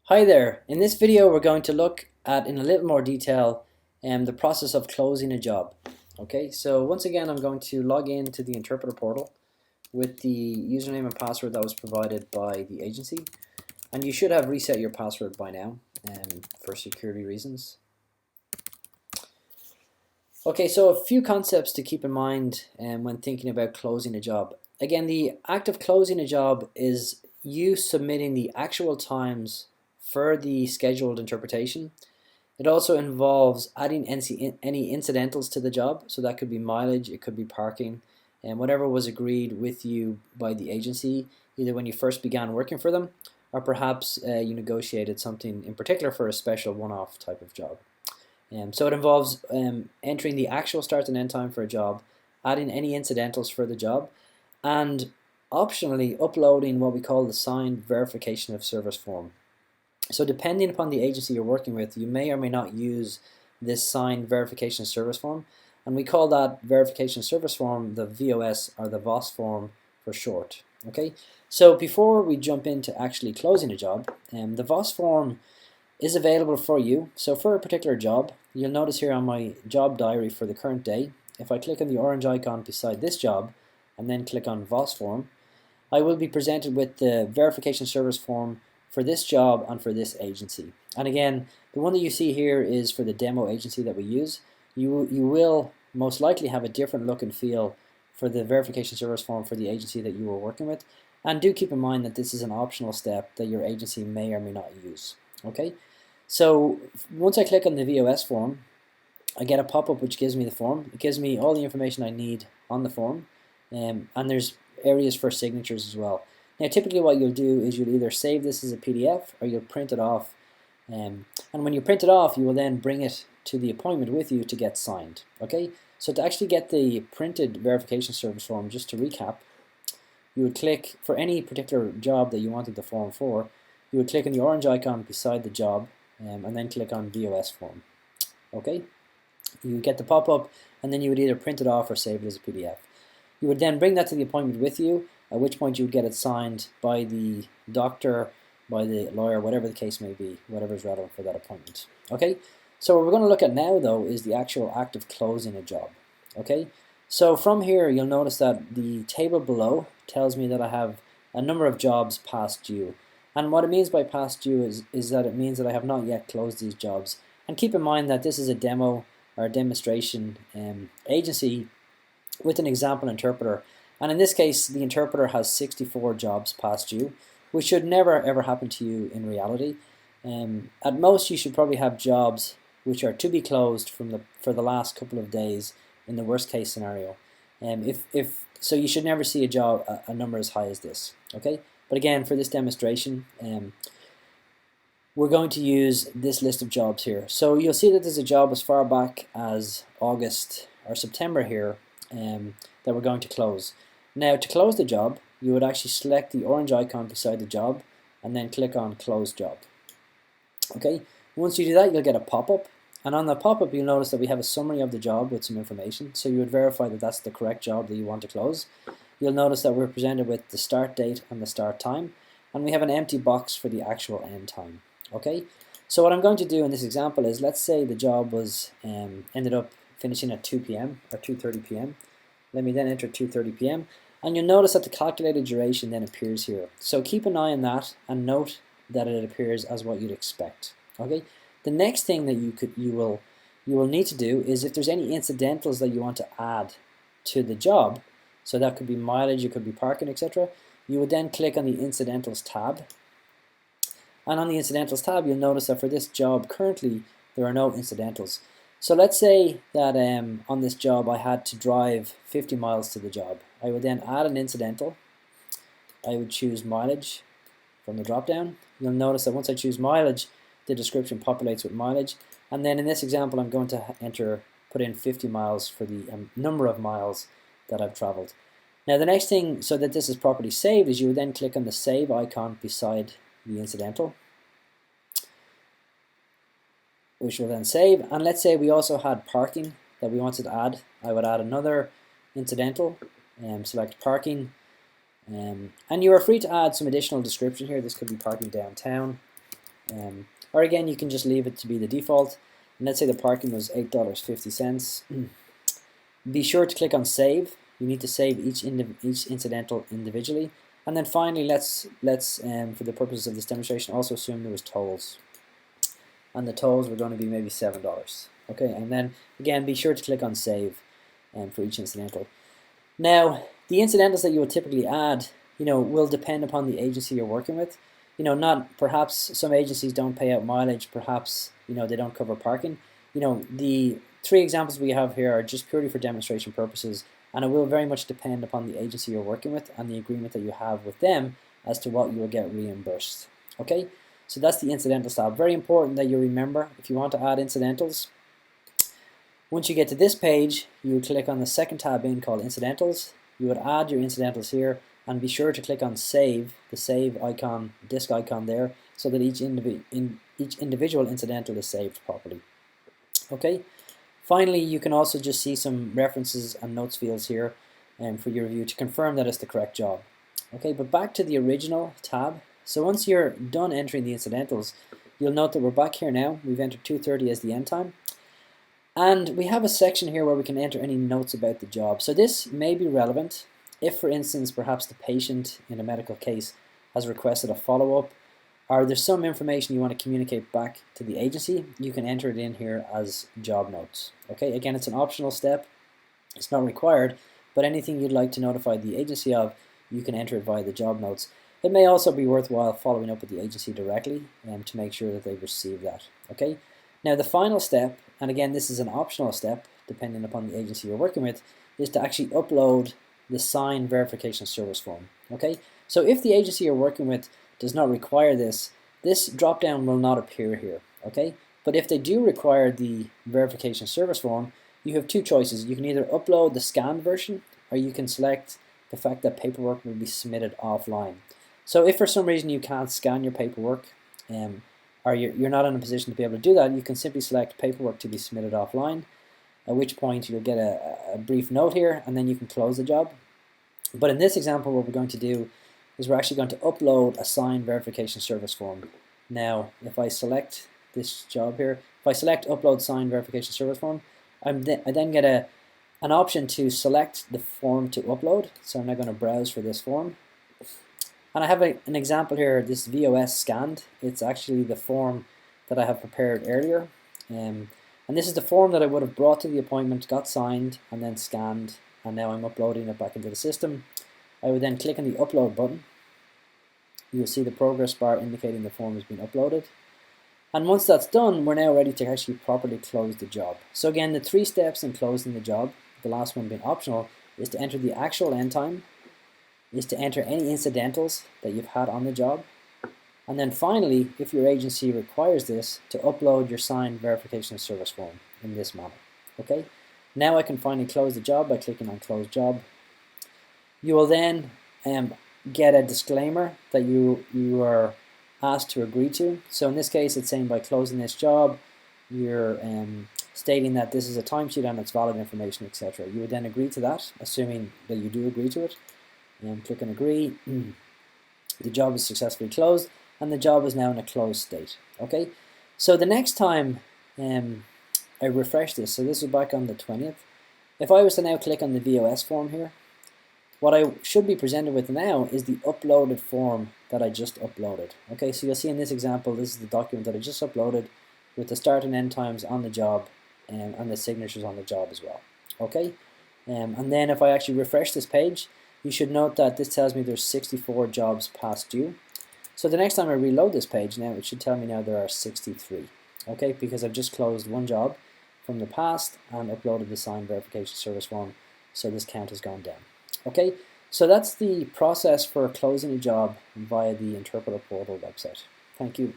Hi there. In this video we're going to look at in a little more detail the process of closing a job. Okay, so once again I'm going to log into the interpreter portal with the username and password that was provided by the agency, and you should have reset your password by now for security reasons. Okay, so a few concepts to keep in mind when thinking about closing a job. Again, the act of closing a job is you submitting the actual times for the scheduled interpretation. It also involves adding any incidentals to the job, so that could be mileage, it could be parking, and whatever was agreed with you by the agency, either when you first began working for them, or perhaps you negotiated something in particular for a special one-off type of job. So it involves entering the actual start and end time for a job, adding any incidentals for the job, and optionally uploading what we call the signed verification of service form. So depending upon the agency you're working with, you may or may not use this signed verification service form, and we call that verification service form the VOS, or the VOS form for short. Okay, so before we jump into actually closing a job, the VOS form is available for you. So for a particular job, you'll notice here on my job diary for the current day, if I click on the orange icon beside this job and then click on VOS form, I will be presented with the verification service form for this job and for this agency. And again, the one that you see here is for the demo agency that we use. You will most likely have a different look and feel for the verification service form for the agency that you were working with. And do keep in mind that this is an optional step that your agency may or may not use. Okay, so once I click on the VOS form, I get a pop-up which gives me the form. It gives me all the information I need on the form, and there's areas for signatures as well. Now typically what you'll do is you'll either save this as a PDF or you'll print it off, and when you print it off you will then bring it to the appointment with you to get signed. Okay, so to actually get the printed verification service form, just to recap, you would click for any particular job that you wanted the form for. You would click on the orange icon beside the job and then click on VOS form. Okay, you would get the pop-up and then you would either print it off or save it as a PDF. You would then bring that to the appointment with you, at which point you would get it signed by the doctor, by the lawyer, whatever the case may be, whatever is relevant for that appointment. Okay, so what we're going to look at now though is the actual act of closing a job. Okay, so from here you'll notice that the table below tells me that I have a number of jobs past due. And what it means by past due is that it means that I have not yet closed these jobs. And keep in mind that this is a demo or a demonstration agency with an example interpreter. And in this case, the interpreter has 64 jobs past due, which should never ever happen to you in reality. At most, you should probably have jobs which are to be closed for the last couple of days in the worst case scenario. So you should never see a number as high as this. Okay, but again, for this demonstration, we're going to use this list of jobs here. So you'll see that there's a job as far back as August or September here that we're going to close. Now to close the job, you would actually select the orange icon beside the job and then click on Close Job. Okay, once you do that, you'll get a pop-up, and on the pop-up you'll notice that we have a summary of the job with some information, so you would verify that that's the correct job that you want to close. You'll notice that we're presented with the start date and the start time, and we have an empty box for the actual end time. Okay, so what I'm going to do in this example is, let's say the job was ended up finishing at 2 p.m. or 2:30 p.m. Let me then enter 2:30 p.m. and you'll notice that the calculated duration then appears here. So keep an eye on that and note that it appears as what you'd expect. Okay. The next thing that you will need to do is, if there's any incidentals that you want to add to the job, so that could be mileage, it could be parking, etc., you would then click on the Incidentals tab. And on the Incidentals tab, you'll notice that for this job currently there are no incidentals. So let's say that on this job I had to drive 50 miles to the job. I would then add an incidental. I would choose mileage from the drop down. You'll notice that once I choose mileage, the description populates with mileage. And then in this example I'm going to put in 50 miles for the number of miles that I've traveled. Now the next thing, so that this is properly saved, is you would then click on the save icon beside the incidental, which will then save. And let's say we also had parking that we wanted to add. I would add another incidental, select parking, and you are free to add some additional description here. This could be parking downtown, Or again, you can just leave it to be the default. And let's say the parking was $8.50. Be sure to click on save. You need to save each incidental individually. And then finally, let's for the purposes of this demonstration, also assume there was tolls. And the tolls were going to be maybe $7. Okay, and then again, be sure to click on save for each incidental. Now, the incidentals that you will typically add, will depend upon the agency you're working with. Not perhaps some agencies don't pay out mileage, perhaps they don't cover parking. The three examples we have here are just purely for demonstration purposes, and it will very much depend upon the agency you're working with and the agreement that you have with them as to what you will get reimbursed. Okay, so that's the incidentals tab. Very important that you remember, if you want to add incidentals, once you get to this page, you would click on the second tab in called incidentals. You would add your incidentals here, and be sure to click on save, the save icon, disk icon there, so that each individual incidental is saved properly. Okay. Finally, you can also just see some references and notes fields here for your review to confirm that it's the correct job. Okay, but back to the original tab. So once you're done entering the incidentals, you'll note that we're back here now. We've entered 2:30 as the end time. And we have a section here where we can enter any notes about the job. So this may be relevant if, for instance, perhaps the patient in a medical case has requested a follow-up, or there's some information you want to communicate back to the agency. You can enter it in here as job notes. Okay, again, it's an optional step. It's not required, but anything you'd like to notify the agency of, you can enter it via the job notes. It may also be worthwhile following up with the agency directly to make sure that they've received that. Okay. Now the final step, and again this is an optional step depending upon the agency you're working with, is to actually upload the signed verification service form. Okay, so if the agency you're working with does not require this drop down will not appear here. Okay, but if they do require the verification service form, you have two choices. You can either upload the scanned version, or you can select the fact that paperwork will be submitted offline. So if for some reason you can't scan your paperwork, or you're not in a position to be able to do that, you can simply select paperwork to be submitted offline, at which point you'll get a brief note here, and then you can close the job. But in this example, what we're going to do is we're actually going to upload a signed verification service form. Now, if I select this job here, if I select upload signed verification service form, I then get an option to select the form to upload. So I'm now going to browse for this form. And I have an example here, this VOS scanned. It's actually the form that I have prepared earlier. And this is the form that I would have brought to the appointment, got signed, and then scanned, and now I'm uploading it back into the system. I would then click on the upload button. You'll see the progress bar indicating the form has been uploaded. And once that's done, we're now ready to actually properly close the job. So again, the 3 steps in closing the job, the last one being optional, is to enter the actual end time, is to enter any incidentals that you've had on the job, and then finally, if your agency requires this, to upload your signed verification service form in this manner. Okay, now I can finally close the job by clicking on close job. You will then get a disclaimer that you are asked to agree to. So in this case, it's saying by closing this job, you're stating that this is a timesheet and it's valid information, etc. You would then agree to that, assuming that you do agree to it. Click on agree. The job is successfully closed, and the job is now in a closed state. Okay, so the next time I refresh this, so this is back on the 20th. If I was to now click on the VOS form here, what I should be presented with now is the uploaded form that I just uploaded. Okay, so you'll see in this example, this is the document that I just uploaded with the start and end times on the job and the signatures on the job as well. Okay, and then if I actually refresh this page, you should note that this tells me there's 64 jobs past due. So the next time I reload this page now, it should tell me now there are 63. Okay, because I've just closed one job from the past and uploaded the signed verification service form, so this count has gone down. Okay, so that's the process for closing a job via the Interpreter Portal website. Thank you.